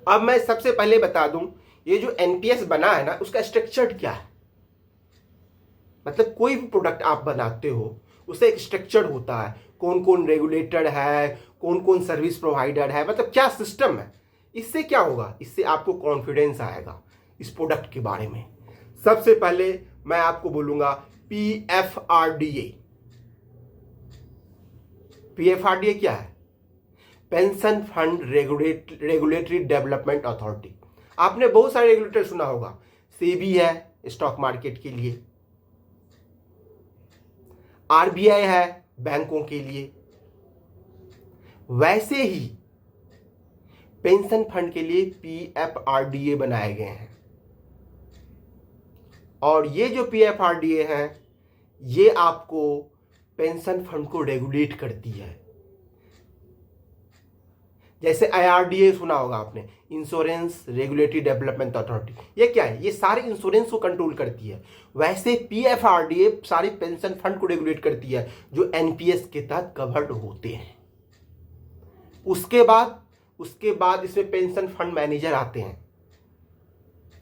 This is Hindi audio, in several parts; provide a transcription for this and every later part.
अब मैं सबसे पहले बता दूं, ये जो एनपीएस बना है ना, उसका स्ट्रक्चर क्या है। मतलब कोई भी प्रोडक्ट आप बनाते हो उससे एक स्ट्रक्चर होता है, कौन कौन रेगुलेटेड है, कौन कौन सर्विस प्रोवाइडर है, मतलब क्या सिस्टम है। इससे क्या होगा, इससे आपको कॉन्फिडेंस आएगा इस प्रोडक्ट के बारे में। सबसे पहले मैं आपको बोलूंगा पीएफआरडीए। पीएफआरडीए क्या है? Pension fund regulatory development authority. आपने बहुत सारे रेगुलेटर सुना होगा। सेबी है स्टॉक मार्केट के लिए, आरबीआई है बैंकों के लिए, वैसे ही पेंशन फंड के लिए पीएफआरडीए बनाए गए हैं। और ये जो पीएफआरडीए हैं, ये आपको पेंशन फंड को रेगुलेट करती है। जैसे आईआरडीए सुना होगा आपने, इंश्योरेंस रेगुलेटरी डेवलपमेंट अथॉरिटी। ये क्या है? ये सारे इंश्योरेंस को कंट्रोल करती है। वैसे पीएफआरडीए सारी पेंशन फंड को रेगुलेट करती है जो एनपीएस के तहत कवर्ड होते हैं। उसके बाद इसमें पेंशन फंड मैनेजर आते हैं,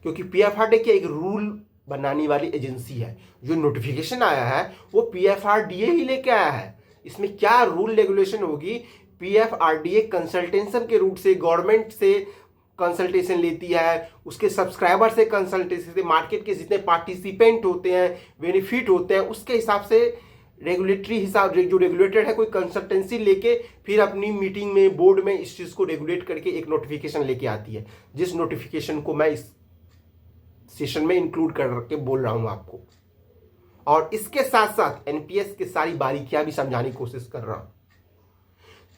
क्योंकि पीएफआरडीए की एक रूल बनाने वाली एजेंसी है। जो नोटिफिकेशन आया है वो पीएफआरडीए ही लेके आया है। इसमें क्या रूल रेगुलेशन होगी, पीएफआरडीए कंसल्टेशन के रूट से गवर्नमेंट से कंसल्टेशन लेती है, उसके सब्सक्राइबर से कंसल्टेशन से, मार्केट के जितने पार्टिसिपेंट होते हैं, बेनिफिट होते हैं, उसके हिसाब से रेगुलेटरी हिसाब जो रेगुलेटेड है कोई कंसल्टेंसी लेके फिर अपनी मीटिंग में बोर्ड में इस चीज़ को रेगुलेट करके एक नोटिफिकेशन लेके आती है, जिस नोटिफिकेशन को मैं इस सेशन में इंक्लूड करके बोल रहा हूं आपको। और इसके साथ साथ एनपीएस की सारी बारीकियां भी समझाने की कोशिश कर रहा हूं।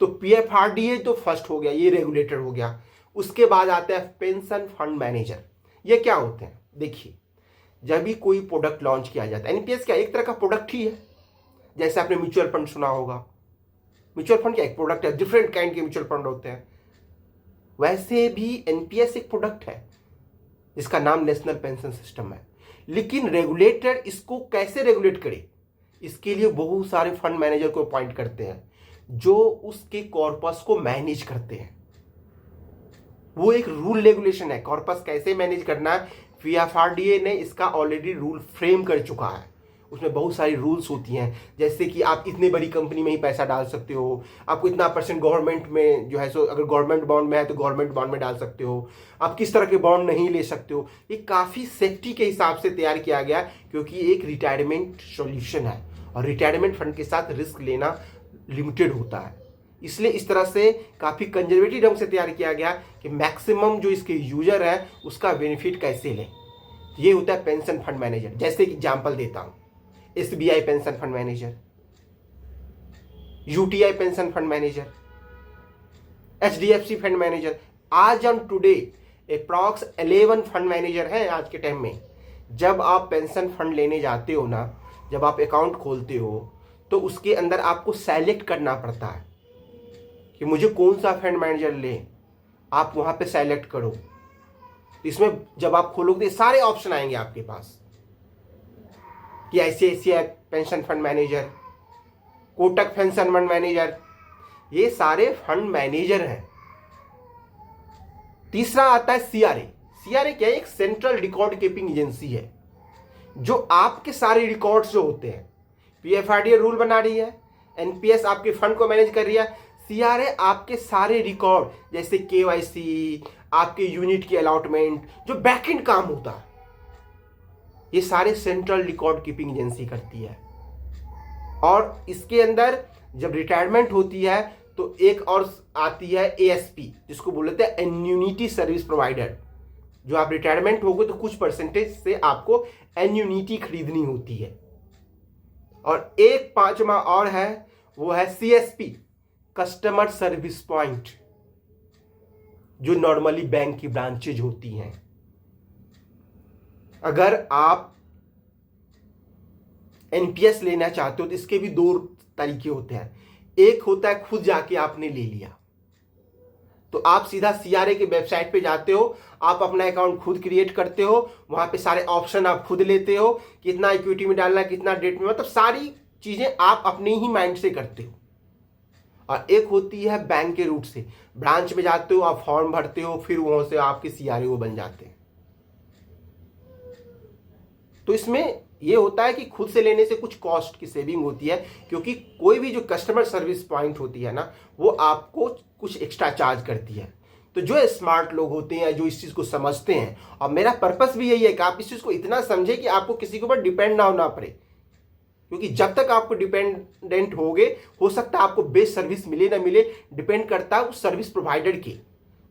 तो पीएफआरडीए तो फर्स्ट हो गया, ये रेगुलेटर हो गया। उसके बाद आता है पेंशन फंड मैनेजर। ये क्या होते हैं? देखिए, जब भी कोई प्रोडक्ट लॉन्च किया जाता है, एनपीएस क्या एक तरह का प्रोडक्ट ही है। जैसे आपने म्यूचुअल फंड सुना होगा, म्यूचुअल फंड क्या एक प्रोडक्ट है, डिफरेंट काइंड के म्यूचुअल फंड होते हैं। वैसे भी एनपीएस एक प्रोडक्ट है जिसका नाम नेशनल पेंशन सिस्टम है। लेकिन रेगुलेटर इसको कैसे रेगुलेट करे, इसके लिए बहुत सारे फंड मैनेजर को अपॉइंट करते हैं जो उसके कॉर्पस को मैनेज करते हैं। वो एक रूल रेगुलेशन है, कॉर्पस कैसे मैनेज करना है। पीएफआरडीए ने इसका ऑलरेडी रूल फ्रेम कर चुका है। उसमें बहुत सारी रूल्स होती हैं, जैसे कि आप इतने बड़ी कंपनी में ही पैसा डाल सकते हो, आपको इतना % गवर्नमेंट में जो है सो, अगर गवर्नमेंट बॉन्ड में है तो गवर्नमेंट बॉन्ड में डाल सकते हो, आप किस तरह के बॉन्ड नहीं ले सकते हो। ये काफ़ी सेफ्टी के हिसाब से तैयार किया गया, क्योंकि एक रिटायरमेंट सॉल्यूशन है और रिटायरमेंट फंड के साथ रिस्क लेना लिमिटेड होता है। इसलिए इस तरह से काफ़ी कंजर्वेटिव ढंग से तैयार किया गया कि मैक्सिमम जो इसके यूजर है उसका बेनिफिट कैसे लें। ये होता है पेंशन फंड मैनेजर। जैसे कि एग्जाम्पल देता हूँ, SBI pension fund manager, UTI pension fund manager, HDFC fund manager. आज on today approx 11 fund manager हैं आज के टाइम में। जब आप पेंशन फंड लेने जाते हो ना, जब आप अकाउंट खोलते हो तो उसके अंदर आपको सेलेक्ट करना पड़ता है कि मुझे कौन सा फंड मैनेजर ले। आप वहां पे सेलेक्ट करो। इसमें जब आप खोलोगे तो सारे ऑप्शन आएंगे आपके पास कि ICICI pension fund manager, Kotak pension fund manager, ये सारे फंड मैनेजर हैं। तीसरा आता है सीआरए। सीआरए क्या है? एक सेंट्रल रिकॉर्ड कीपिंग एजेंसी है जो आपके सारे रिकॉर्ड्स जो होते हैं, पीएफआरडीए रूल बना रही है, एनपीएस आपके फंड को मैनेज कर रही है, सीआरए आपके सारे रिकॉर्ड जैसे केवाईसी, आपके यूनिट की अलॉटमेंट, जो बैकएंड काम होता है, ये सारे सेंट्रल रिकॉर्ड कीपिंग एजेंसी करती है। और इसके अंदर जब रिटायरमेंट होती है तो एक और आती है एएसपी, जिसको बोलते हैं एन्यूनिटी सर्विस प्रोवाइडर। जो आप रिटायरमेंट हो गए तो कुछ % से आपको एन्यूनिटी खरीदनी होती है। और एक पांचवा और है, वो है सीएसपी, कस्टमर सर्विस पॉइंट, जो नॉर्मली बैंक की ब्रांचेज होती हैं। अगर आप एनपीएस लेना चाहते हो तो इसके भी 2 तरीके होते हैं। एक होता है खुद जाके आपने ले लिया, तो आप सीधा सीआरए के वेबसाइट पे जाते हो, आप अपना अकाउंट खुद क्रिएट करते हो, वहां पे सारे ऑप्शन आप खुद लेते हो, कितना इक्विटी में डालना है, कितना डेट में, मतलब सारी चीजें आप अपने ही माइंड से करते हो। और एक होती है बैंक के रूट से, ब्रांच में जाते हो, आप फॉर्म भरते हो, फिर वहां से आपके सीआरओ बन जाते हैं। तो इसमें ये होता है कि खुद से लेने से कुछ कॉस्ट की सेविंग होती है, क्योंकि कोई भी जो कस्टमर सर्विस पॉइंट होती है ना, वो आपको कुछ एक्स्ट्रा चार्ज करती है। तो जो स्मार्ट लोग होते हैं, जो इस चीज़ को समझते हैं, और मेरा पर्पस भी यही है कि आप इस चीज़ को इतना समझे कि आपको किसी के ऊपर डिपेंड ना होना पड़े, क्योंकि जब तक आपको डिपेंडेंट होगे, हो सकता है आपको बेस्ट सर्विस मिले ना मिले, डिपेंड करता है उस सर्विस प्रोवाइडर की,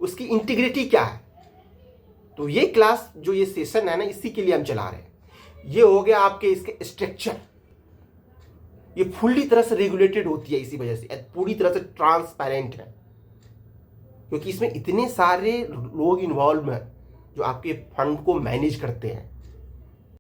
उसकी इंटीग्रिटी क्या है। तो ये क्लास, जो ये सेशन है ना, इसी के लिए हम चला रहे हैं। ये हो गया आपके इसके स्ट्रक्चर, ये फुल्ली तरह से रेगुलेटेड होती है, इसी वजह से पूरी तरह से ट्रांसपेरेंट है, क्योंकि इसमें इतने सारे लोग इन्वॉल्व हैं जो आपके फंड को मैनेज करते हैं।